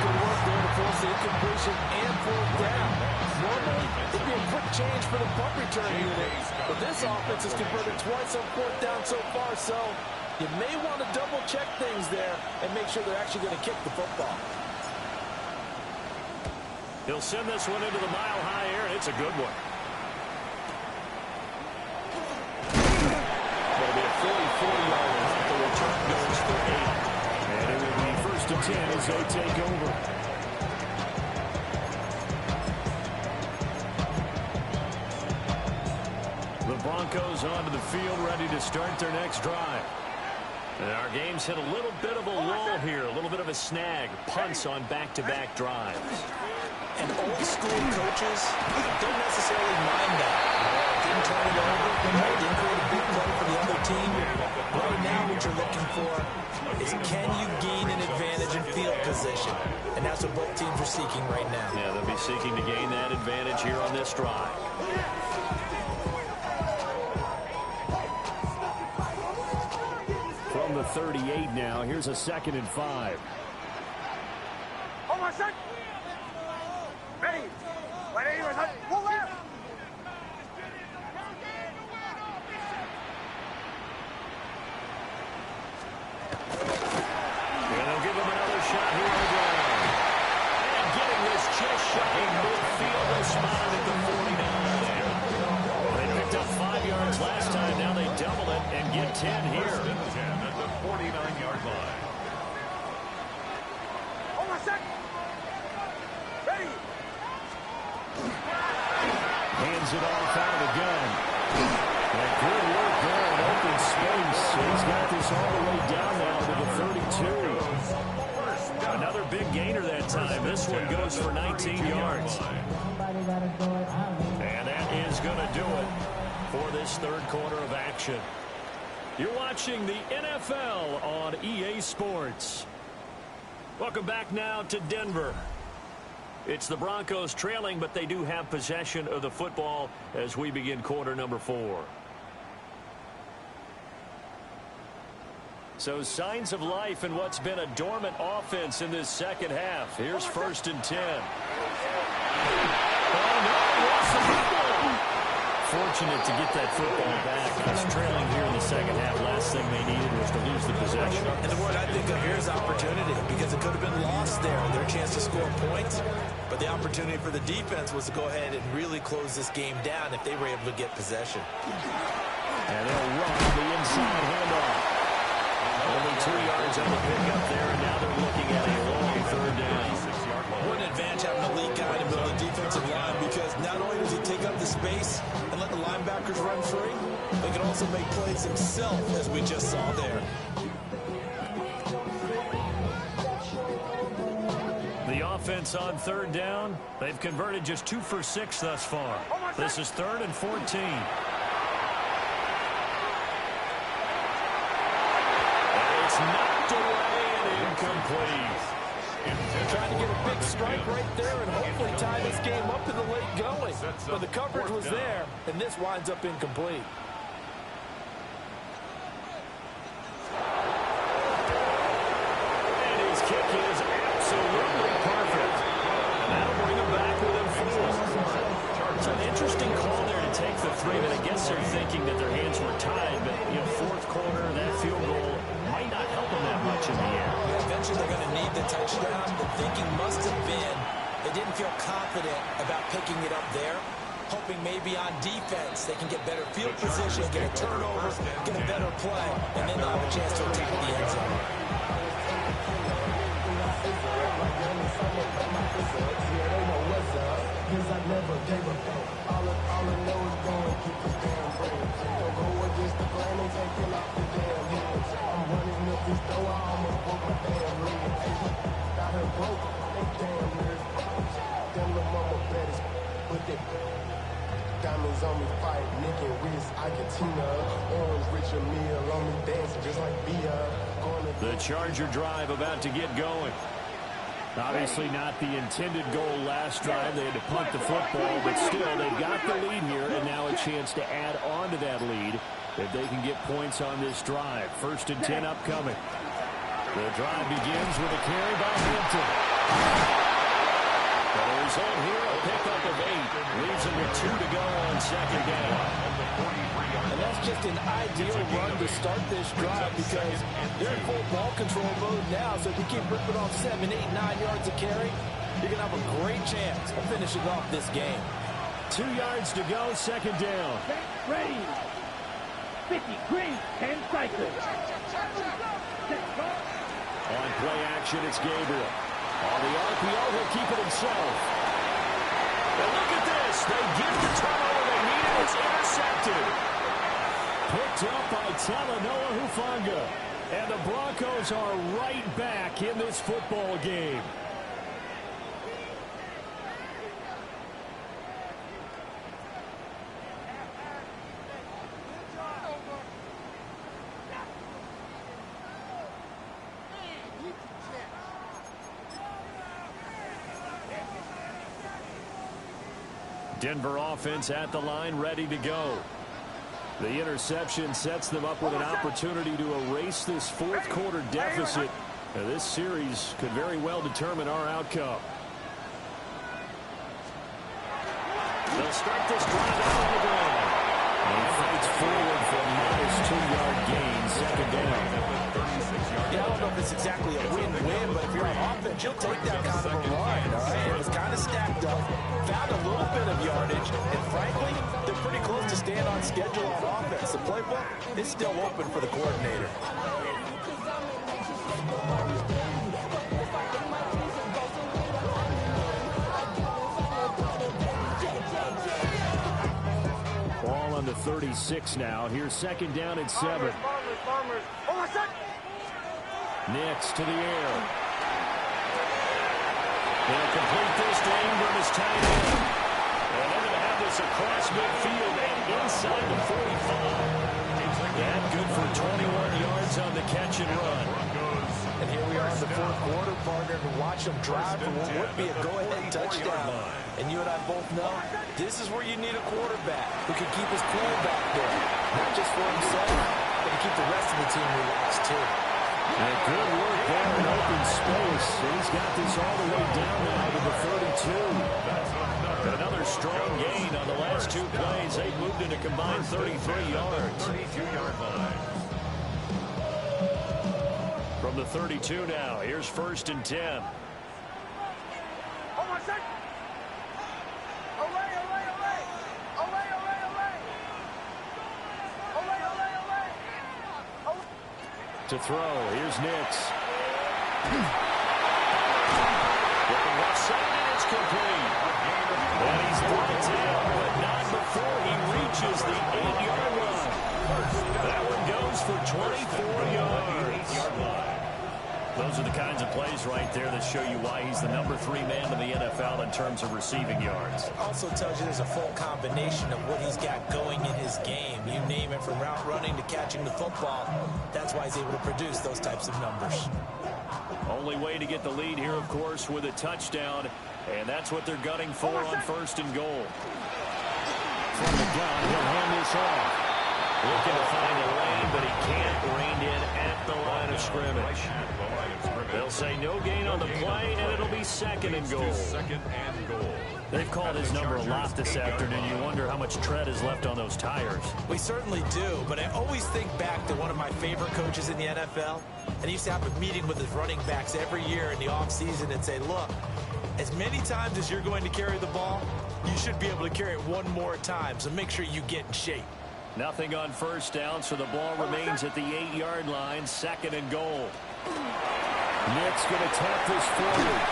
Good work there to force the incompletion and 4th down. Normally, it'd be a quick change for the punt return unit, but this offense has converted twice on 4th down so far, so you may want to double-check things there and make sure they're actually going to kick the football. He'll send this one into the mile-high air, and it's a good one. It'll be a 44-yard punt. The return goes for 8. And it will be 1st and 10 as they take over. The Broncos onto the field, ready to start their next drive. And our game's hit a little bit of a lull here, a little bit of a snag. Punts on back-to-back drives. And old-school coaches don't necessarily mind that. Didn't turn it over, didn't create a big play for the other team. Right now what you're looking for is can you gain an advantage in field position? And that's what both teams are seeking right now. Yeah, they'll be seeking to gain that advantage here on this drive. From the 38 now, here's a 2nd and 5. Hold on, set. Ready. Ready, pull left. And they'll give him another shot here on the ground. And getting this just shy of midfield, they spotted at the 49 there. They picked up 5 yards last time. Now they double it and get 10 here. 10 at the 49-yard line. Hold on, set. Ready. Hands it off out of the gun. And good work there in open space. He's got this all the way down now to the 32. Another big gainer that time. This one goes for 19 yards. And that is going to do it for this 3rd quarter of action. You're watching the NFL on EA Sports. Welcome back now to Denver. It's the Broncos trailing, but they do have possession of the football as we begin quarter number 4. So signs of life in what's been a dormant offense in this second half. Here's 1st and 10. Oh, no, fortunate to get that football back. It's trailing here in the second half. Last thing they needed was to lose the possession. And the word I think of here is opportunity because it could have been lost there. Their chance to score points. But the opportunity for the defense was to go ahead and really close this game down if they were able to get possession. And they'll run the inside handoff. Only 2 yards on the pickup there, and now they're looking at a long 3rd down. What an advantage having a elite guy to build a defensive line because not only does he take up the space and let the linebackers run free, but he can also make plays himself, as we just saw there. The offense on third down. They've converted just 2 for 6 thus far. This is 3rd and 14. It's knocked away and incomplete. Trying to get a big strike right there and hopefully tie this game up in the late going. But the coverage was there, and this winds up incomplete. And his kick is absolutely perfect. That'll bring him back within 4. It's an interesting call there to take the 3, but I guess they're thinking that their hands were tied. But, you know, fourth quarter, that field goal might not help them that much in the end. Eventually they're going to need the touchdown. The thinking must have been they didn't feel confident about picking it up there, hoping maybe on defense they can get better field position, get a turnover, get a better play, and then they'll have a chance to attack the end zone. Diamonds on me, fight, neck and wrist, Argentina. Orange Richard Mille on me, dancing just like Bia. The Charger drive about to get going. Obviously not the intended goal last drive. They had to punt the football, but still, they've got the lead here, and now a chance to add on to that lead if they can get points on this drive. 1st and 10 upcoming. The drive begins with a carry by Hampton. The result here, a pickup of 8. Leaves them with 2 to go on 2nd down. And that's just an ideal run to start this drive because they're in full ball control mode now. So if you keep ripping off 7, 8, 9 yards a carry, you're going to have a great chance of finishing off this game. 2 yards to go, 2nd down. Ready. 50, green, 10 cycles. On play action, it's Gabriel. On the RPO, he'll keep it himself. And look at this. They get the turnover they needed. It's intercepted. Picked up by Talanoa Hufanga. And the Broncos are right back in this football game. Denver offense at the line, ready to go. The interception sets them up with an opportunity to erase this fourth quarter deficit. Now, this series could very well determine our outcome. They'll start this drive out on the ground. And he fights forward for a modest 2-yard gain, 2nd down. Yeah, I don't know if it's exactly a win-win, but if you're on offense, you'll take that kind of a run, all right? It was kind of stacked up, found a little bit of yardage, and frankly, they're pretty close to staying on schedule on offense. The playbook is still open for the coordinator. Ball on the 36 now. Here's 2nd down and 7. Nix to the air. They'll complete this to Ingram as tight end. And they're going to have this across midfield and inside the 45. That good for 21 yards on the catch and run. And here we are in the fourth quarter, partner, to watch them drive for what would be a go-ahead touchdown. And you and I both know this is where you need a quarterback who can keep his cool back there. Not just for himself, but to keep the rest of the team relaxed, too. And good work there in open space. He's got this all the way down now to the 32. Another strong gain on the last 2 plays. They moved it a combined 33 yards. 32-yard line. From the 32 now, here's 1st and 10. Hold on a second. Olay, olay, olay. Olay, olay, olay. Olay, olay, olay. To throw, here's Nix. Looking left side, and it's complete. And he's brought down, but not before he reaches the 8-yard line. That one goes for 24 yards. Those are the kinds of plays right there that show you why he's the number 3 man in the NFL in terms of receiving yards. Also tells you there's a full combination of what he's got going in his game. You name it, from route running to catching the football. That's why he's able to produce those types of numbers. Only way to get the lead here, of course, with a touchdown. And that's what they're gunning for on 1st and goal. From the gun, he'll hand this off. Looking to find a lane, but he can't. Reined in at the line of scrimmage. They'll say no gain on the play, and it'll be 2nd and goal. 2nd and goal. They've called his number a lot this afternoon. You wonder how much tread is left on those tires. We certainly do, but I always think back to one of my favorite coaches in the NFL, and he used to have a meeting with his running backs every year in the offseason and say, look, as many times as you're going to carry the ball, you should be able to carry it one more time, so make sure you get in shape. Nothing on 1st down, so the ball remains at the 8-yard line, 2nd and goal. Nick's going to tap this forward.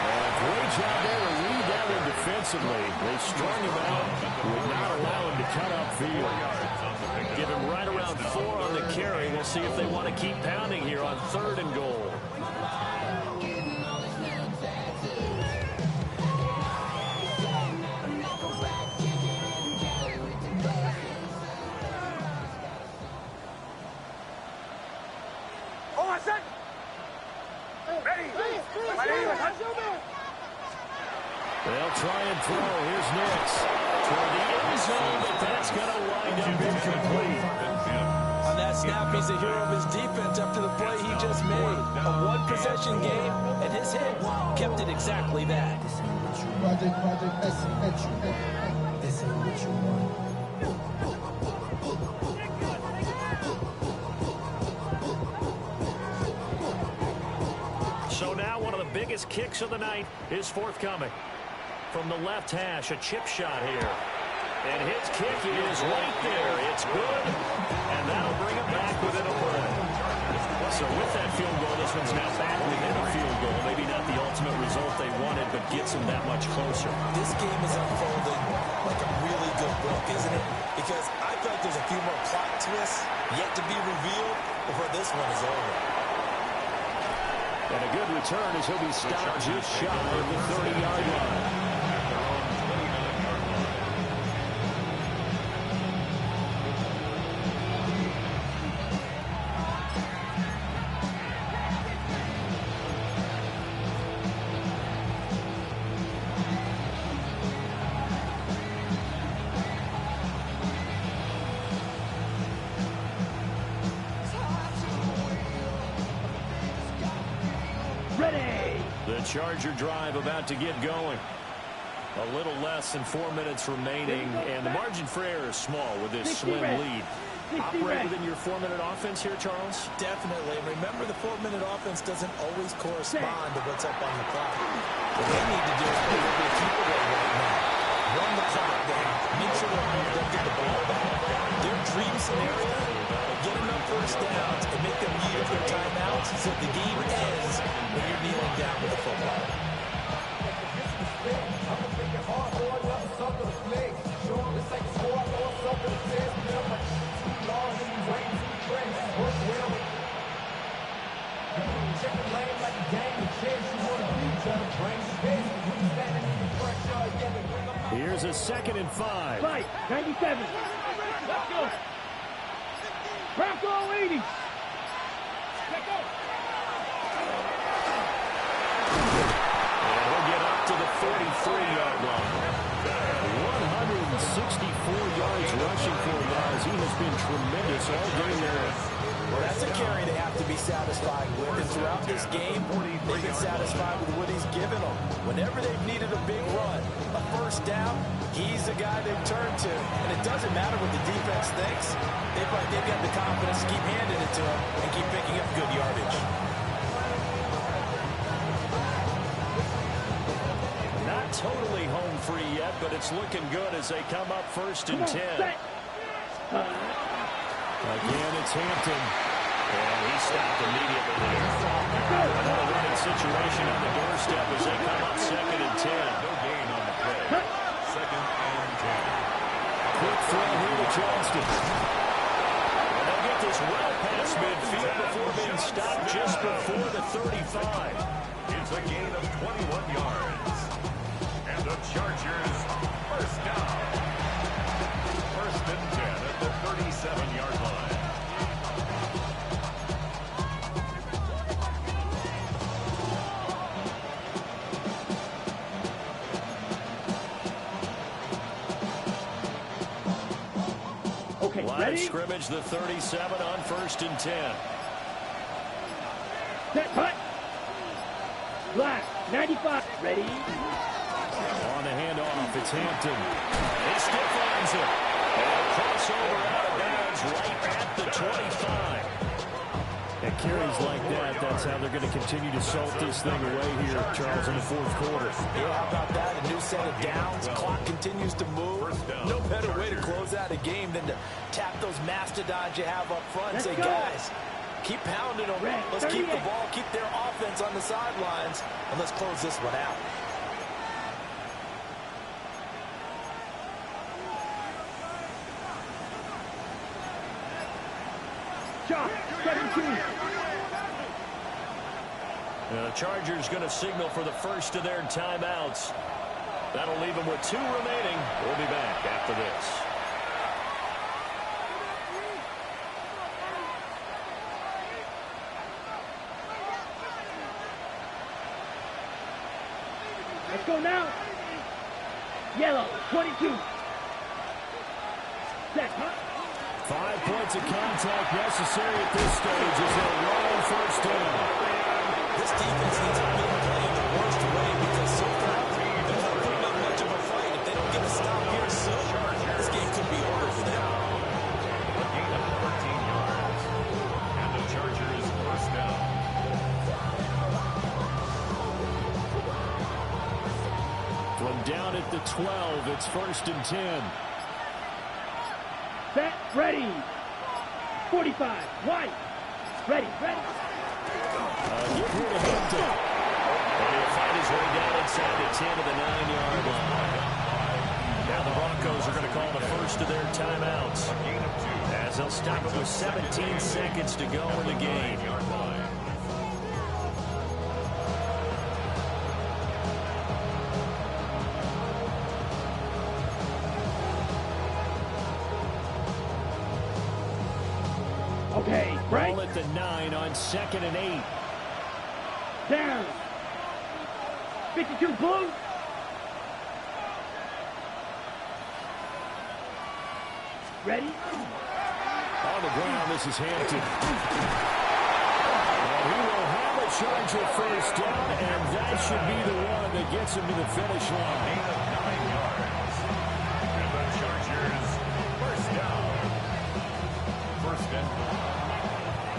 And great job there to read that one defensively. They strung him out, would not allow him to cut upfield. Give him right around 4 on the carry. We'll see if they want to keep pounding here on 3rd and goal. They'll try and throw. Here's Nix toward the end zone, but that's going to wind up incomplete. On that snap, he's a hero of his defense after the play he just made. A one-possession game, and his hit kept it exactly that. This ain't what you want. So now one of the biggest kicks of the night is forthcoming. From the left hash, a chip shot here. And his kick is right there. It's good, and that'll bring him back within a play. So with that field goal, this one's now back within a field goal. Maybe not the ultimate result they wanted, but gets him that much closer. This game is unfolding like a really good book, isn't it? Because I feel like there's a few more plot twists yet to be revealed before this one is over. And a good return as he'll be stopped just shy of the 30-yard line. Charger drive about to get going. A little less than 4 minutes remaining, and the margin for error is small with this slim lead. Operate within your 4-minute offense here, Charles? Definitely. And remember, the 4-minute offense doesn't always correspond to what's up on the clock. What they need to do is play a big keep away right now. Run the clock down. Make sure they don't get the ball back. Their dream scenario, get enough 1st downs and make them use their timeouts so the game ends when you're kneeling down with the football. Here's a 2nd and 5. Right, 97. Let's go. Bronco 80. Let's go. And he'll get up to the 43-yard line. 164 yards rushing for him as he has been tremendous all game long. Well, that's a carry they have to be satisfied with. And throughout this game, they've been satisfied with what he's given them. Whenever they've needed a big run, a 1st down, he's the guy they've turned to. And it doesn't matter what the defense thinks. They've got the confidence to keep handing it to him and keep picking up good yardage. Not totally home free yet, but it's looking good as they come up 1st and 10. Again, it's Hampton. And he stopped immediately there. Another running situation on the doorstep as they come up 2nd and 10. No gain on the play. 2nd and 10. Quick throw here to Johnston. And they'll get this well past midfield before being stopped just before the 35. It's a gain of 21 yards. And the Chargers first down. First and 10 at the 37-yard line. Okay, Line ready? of scrimmage, the 37 on first and 10. Set, cut. Black, 95. Ready? On the handoff, it's Hampton. He stiff arms it. And a crossover out of bounds right at the 25. And carries like that, that's how they're going to continue to salt this thing away here, Charles, in the fourth quarter. Yeah, how about that? A new set of downs. Clock continues to move. No better way to close out a game than to tap those mastodons you have up front and say, guys, keep pounding them. Let's keep the ball, keep their offense on the sidelines, and let's close this one out. Shot, 17. The Chargers going to signal for the first of their timeouts. That'll leave them with 2 remaining. We'll be back after this. Let's go now. Yellow, 22. Set, cut. 5 points of contact necessary at this stage as they're rolling first down. This defense needs to be playing the worst way because so far they're not putting up much of a fight. If they don't get a stop here soon, this game could be over for them. A gain of 14 yards. And the Chargers first down. From down at the 12, it's first and 10. Set, ready. 45, white. Ready, ready. Give here to Hampton. And he'll find his way down inside the 10 of the 9-yard line. Now the Broncos are going to call the first of their timeouts, as they'll stop it with 17 seconds to go in the game. Okay, break. Ball at the 9 on 2nd and 8. Down. 52, blue. Ready? On the ground, this is Hampton. And he will have a Charger first down, and that should be the one that gets him to the finish line. Gain of 9 yards. And the Chargers first down. First and 1.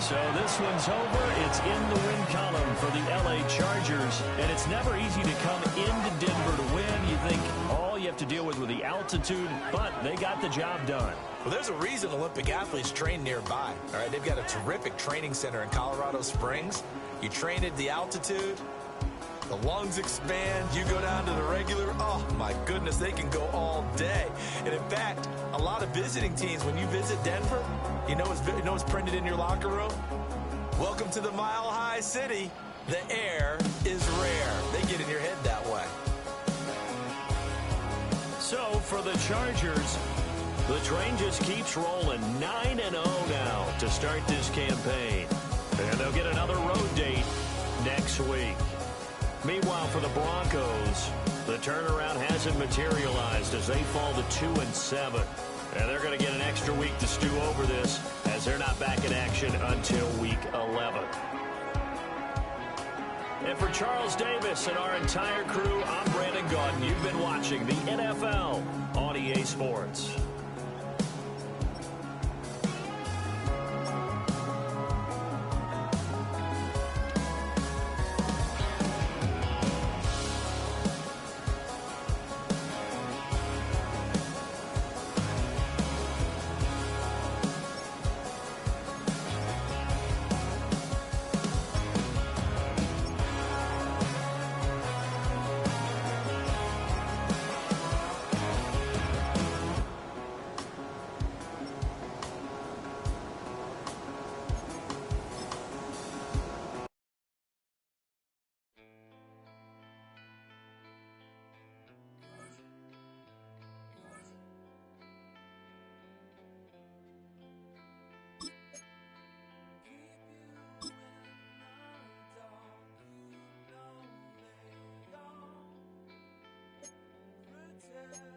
So this one's over. It's in the win column for the LA Chargers. And it's never easy to come into Denver to win. You think all you have to deal with the altitude, but they got the job done. Well, there's a reason Olympic athletes train nearby. All right, they've got a terrific training center in Colorado Springs. You train at the altitude, the lungs expand, you go down to the regular, oh my goodness, they can go all day. And in fact, a lot of visiting teams, when you visit Denver, you know what's printed in your locker room? Welcome to the Mile High City. The air is rare. They get in your head that way. So for the Chargers, the train just keeps rolling. 9-0 now to start this campaign. And they'll get another road date next week. Meanwhile, for the Broncos, the turnaround hasn't materialized as they fall to 2-7. And they're going to get an extra week to stew over this as they're not back in action until week 11. And for Charles Davis and our entire crew, I'm Brandon Gaudin. You've been watching the NFL on EA Sports. Yeah.